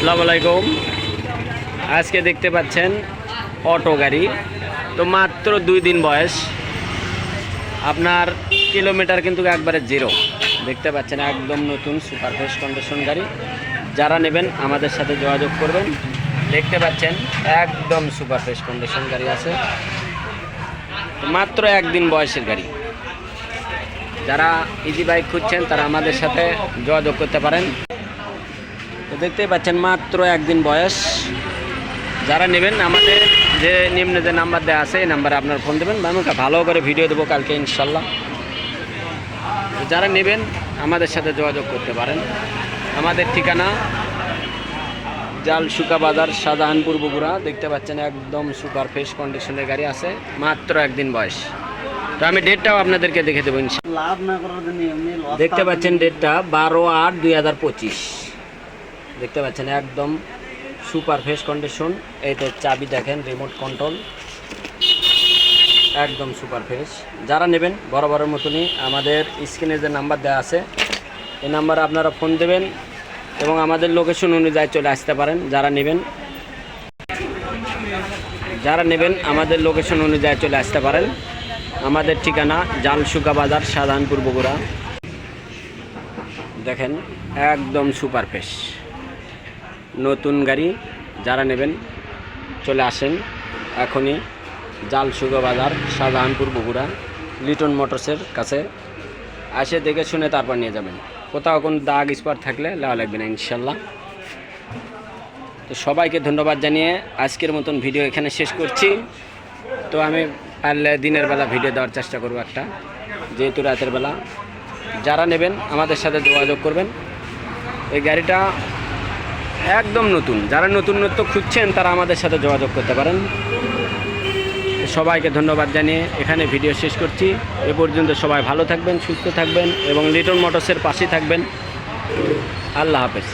আসসালামু আলাইকুম। আজকে দেখতে পাচ্ছেন অটো গাড়ি, তো মাত্র 2 দিন বয়স, আপনার কিলোমিটার কিন্তু একবারে জিরো। দেখতে পাচ্ছেন একদম নতুন সুপার ফ্রেশ কন্ডিশন গাড়ি। যারা নেবেন আমাদের সাথে যোগাযোগ করবেন। দেখতে পাচ্ছেন একদম সুপার ফ্রেশ কন্ডিশন গাড়ি আছে, মাত্র 1 দিন বয়সের গাড়ি। যারা ইজি বাইক খুঁজছেন তারা আমাদের সাথে যোগাযোগ করতে পারেন। তো দেখতেই পাচ্ছেন মাত্র 1 দিন বয়স। যারা নেবেন আমাদের যে নিম্নে যে নাম্বার দেওয়া আছে এই নাম্বারে আপনার ফোন দেবেন, আমি ভালো করে ভিডিও দেবো কালকে ইনশাল্লাহ। যারা নেবেন আমাদের সাথে যোগাযোগ করতে পারেন। আমাদের ঠিকানা জালসুকা বাজার, শাহজাহানপুর, বগুড়া। দেখতে পাচ্ছেন একদম সুপার ফ্রেশ কন্ডিশনের গাড়ি আছে, মাত্র 1 দিন বয়স। তো আমি ডেটটাও আপনাদেরকে দেখে দেবো ইনশাল্লাহ। দেখতে পাচ্ছেন ডেটটা 12/8/2025। দেখতে পাচ্ছেন একদম সুপার ফ্রেশ কন্ডিশন। এইতে চাবি দেখেন, রিমোট কন্ট্রোল, একদম সুপার ফ্রেশ। যারা নেবেন বরাবরের মতনই আমাদের স্ক্রিনে যে নাম্বার দেওয়া আছে এই নাম্বারে আপনারা ফোন দেবেন এবং আমাদের লোকেশন অনুযায়ী চলে আসতে পারেন। যারা নেবেন আমাদের লোকেশন অনুযায়ী চলে আসতে পারেন। আমাদের ঠিকানা জালসুকা বাজার, শাহজাহানপুর, বগুড়া। দেখেন একদম সুপার ফ্রেশ নতুন গাড়ি। যারা নেবেন চলে আসেন এখনই জালসুকা বাজার, শাহজাহানপুর, বগুড়া, লিটন মোটরসের কাছে। আসে দেখে শুনে তারপর নিয়ে যাবেন। কোথাও কোনো দাগ স্পট থাকলে লেওয়া লাগবে না ইনশাল্লাহ। তো সবাইকে ধন্যবাদ জানিয়ে আজকের মতন ভিডিও এখানে শেষ করছি। তো আমি পারলে দিনের বেলা ভিডিও দেওয়ার চেষ্টা করব একটা, যেহেতু রাতের বেলা। যারা নেবেন আমাদের সাথে যোগাযোগ করবেন। এই গাড়িটা একদম নতুন। যারা নতুনত্ব খুঁজছেন তারা আমাদের সাথে যোগাযোগ করতে পারেন। সবাইকে ধন্যবাদ জানিয়ে এখানে ভিডিও শেষ করছি। এ পর্যন্ত সবাই ভালো থাকবেন, সুস্থ থাকবেন এবং লিটন মোটরসের পাশেই থাকবেন। আল্লাহ হাফেজ।